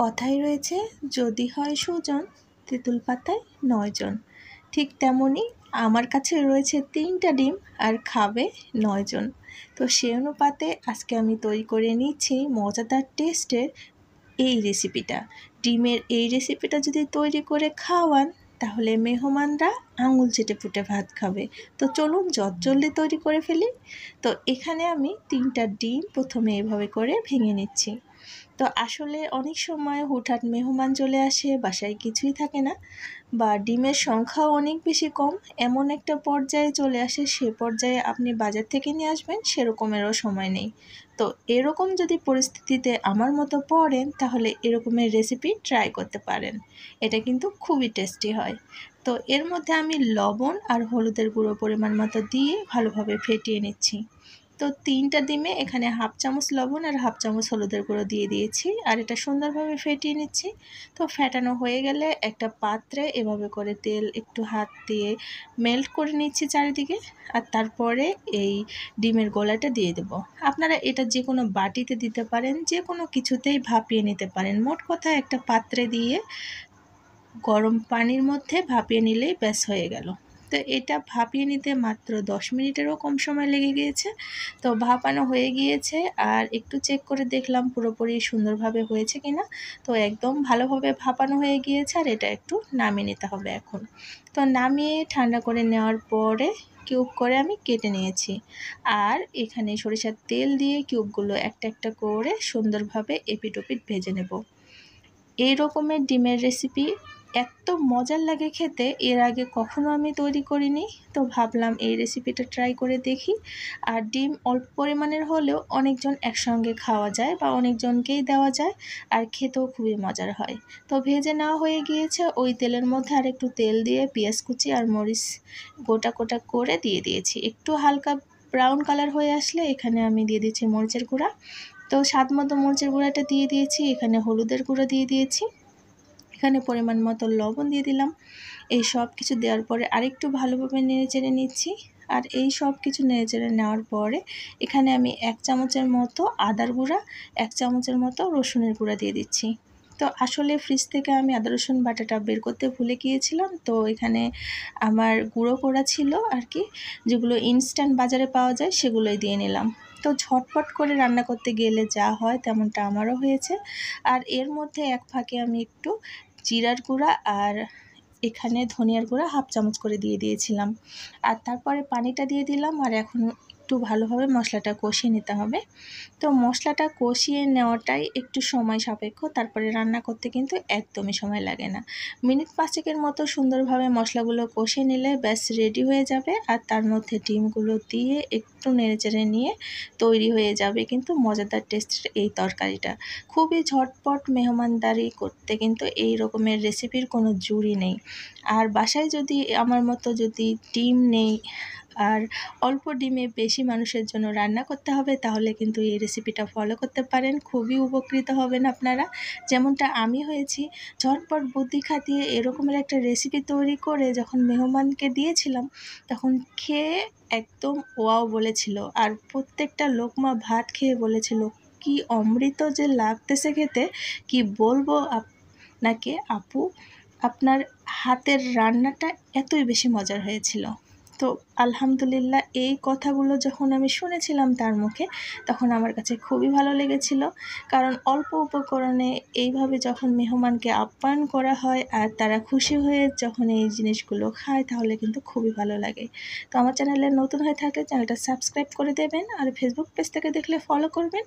কথায় রয়েছে, যদি হয় সুজন তেঁতুল পাতায় ৯ জন। ঠিক তেমনই আমার কাছে রয়েছে ৩টা ডিম আর খাবে ৯ জন। তো সে অনুপাতে আজকে আমি তৈরি করে নিচ্ছি মজাদার টেস্টের এই রেসিপিটা। ডিমের এই রেসিপিটা যদি তৈরি করে খাওয়ান তাহলে মেহমানরা আঙুল চেটে পুটে ভাত খাবে। তো চলুন জলদি তৈরি করে ফেলি। তো এখানে আমি ৩টা ডিম প্রথমে এভাবে করে ভেঙে নিচ্ছি। তো আসলে অনেক সময় হুটহাট মেহমান চলে আসে, বাসায় কিছুই থাকে না, বা ডিমের সংখ্যাও অনেক বেশি কম, এমন একটা পর্যায়ে চলে আসে, সে পর্যায়ে আপনি বাজার থেকে নিয়ে আসবেন সেরকমেরও সময় নেই। তো এরকম যদি পরিস্থিতিতে আমার মতো পড়েন তাহলে এরকমের রেসিপি ট্রাই করতে পারেন। এটা কিন্তু খুবই টেস্টি হয়। তো এর মধ্যে আমি লবণ আর হলুদের গুঁড়ো পরিমাণ মতো দিয়ে ভালোভাবে ফেটিয়ে নিচ্ছি। তো ৩টা ডিমে এখানে হাফ চামচ লবণ আর হাফ চামচ হলুদের গুঁড়ো দিয়ে দিয়েছি, আর এটা সুন্দরভাবে ফেটিয়ে নিচ্ছি। তো ফেটানো হয়ে গেলে একটা পাত্রে এভাবে করে তেল একটু হাত দিয়ে মেল্ট করে নিচ্ছি চারিদিকে, আর তারপরে এই ডিমের গোলাটা দিয়ে দেব। আপনারা এটা যে কোনো বাটিতে দিতে পারেন, যে কোনো কিছুতেই ভাপিয়ে নিতে পারেন। মোট কথা একটা পাত্রে দিয়ে গরম পানির মধ্যে ভাপিয়ে নিলেই ব্যাস হয়ে গেল। তো এটা ভাপিয়ে নিতে মাত্র 10 মিনিটেরও কম সময় লেগে গিয়েছে। তো ভাপানো হয়ে গিয়েছে, আর একটু চেক করে দেখলাম পুরোপুরি সুন্দরভাবে হয়েছে কিনা। তো একদম ভালোভাবে ভাপানো হয়ে গিয়েছে, আর এটা একটু নামিয়ে নিতে হবে এখন। তো নামিয়ে ঠান্ডা করে নেওয়ার পরে কিউব করে আমি কেটে নিয়েছি, আর এখানে সরিষার তেল দিয়ে কিউবগুলো একটা একটা করে সুন্দরভাবে এপিট ওপিট ভেজে নেব। এই রকমের ডিমের রেসিপি এত মজার লাগে খেতে, এর আগে কখনো আমি তৈরি করিনি। তো ভাবলাম এই রেসিপিটা ট্রাই করে দেখি। আর ডিম অল্প পরিমাণের হলেও অনেকজন একসঙ্গে খাওয়া যায় বা অনেকজনকেই দেওয়া যায়, আর খেতেও খুবই মজার হয়। তো ভেজে নেওয়া হয়ে গিয়েছে, ওই তেলের মধ্যে আর একটু তেল দিয়ে পেঁয়াজ কুচি আর মরিচ গোটা গোটা করে দিয়ে দিয়েছি। একটু হালকা ব্রাউন কালার হয়ে আসলে এখানে আমি দিয়ে দিচ্ছি মরিচের গুঁড়া। তো স্বাদ মতো মরিচের গুঁড়াটা দিয়ে দিয়েছি, এখানে হলুদের গুঁড়ো দিয়ে দিয়েছি, এখানে পরিমাণ মতো লবণ দিয়ে দিলাম। এই সব কিছু দেওয়ার পরে আরেকটু ভালোভাবে নেড়েচেড়ে নিচ্ছি। আর এই সব কিছু নেড়েচেড়ে নেওয়ার পরে এখানে আমি 1 চামচের মতো আদার গুঁড়া, 1 চামচের মতো রসুনের গুঁড়া দিয়ে দিচ্ছি। তো আসলে ফ্রিজ থেকে আমি আদা রসুন বাটাটা বের করতে ভুলে গিয়েছিলাম, তো এখানে আমার গুঁড়ো করা ছিল আর কি, যেগুলো ইনস্ট্যান্ট বাজারে পাওয়া যায় সেগুলোই দিয়ে নিলাম। তো ঝটপট করে রান্না করতে গেলে যা হয় তেমনটা আমারও হয়েছে। আর এর মধ্যে এক ফাঁকে আমি একটু জিরার গুঁড়া আর এখানে ধনিয়ার গুঁড়া হাফ চামচ করে দিয়ে দিয়েছিলাম, আর তারপরে পানিটা দিয়ে দিলাম। আর এখন একটু ভালোভাবে মশলাটা কষিয়ে নিতে হবে। তো মশলাটা কষিয়ে নেওয়াটাই একটু সময় সাপেক্ষ, তারপরে রান্না করতে কিন্তু একদমই সময় লাগে না। মিনিট 5-এর মতো সুন্দরভাবে মশলাগুলো কষিয়ে নিলে ব্যাস রেডি হয়ে যাবে, আর তার মধ্যে ডিমগুলো দিয়ে একটু নেড়েচেড়ে নিয়ে তৈরি হয়ে যাবে কিন্তু মজাদার টেস্টের এই তরকারিটা। খুবই ঝটপট, মেহমানদারি করতে কিন্তু এই রকমের রেসিপির কোনো জুড়ি নেই। আর বাসায় যদি আমার মতো যদি ডিম নেই আর অল্প ডিমে বেশি মানুষের জন্য রান্না করতে হবে, তাহলে কিন্তু এই রেসিপিটা ফলো করতে পারেন, খুবই উপকৃত হবেন আপনারা, যেমনটা আমি হয়েছি। ঝটপট বুদ্ধি খাটিয়ে এরকমের একটা রেসিপি তৈরি করে যখন মেহমানকে দিয়েছিলাম, তখন খেয়ে একদম ওয়াও বলেছিল, আর প্রত্যেকটা লোকমা ভাত খেয়ে বলেছিল কি অমৃত যে লাগতেছে খেতে, কি বলবো আপনাকে আপু, আপনার হাতের রান্নাটা এতই বেশি মজার হয়েছিল। তো আলহামদুলিল্লাহ, এই কথাগুলো যখন আমি শুনেছিলাম তার মুখে, তখন আমার কাছে খুবই ভালো লেগেছিল। কারণ অল্প উপকরণে এইভাবে যখন মেহমানকে আপ্যায়ন করা হয় আর তারা খুশি হয়ে যখন এই জিনিসগুলো খায়, তাহলে কিন্তু খুবই ভালো লাগে। তো আমার চ্যানেলে নতুন হয়ে থাকলে চ্যানেলটা সাবস্ক্রাইব করে দেবেন, আর ফেসবুক পেজ থেকে দেখলে ফলো করবেন।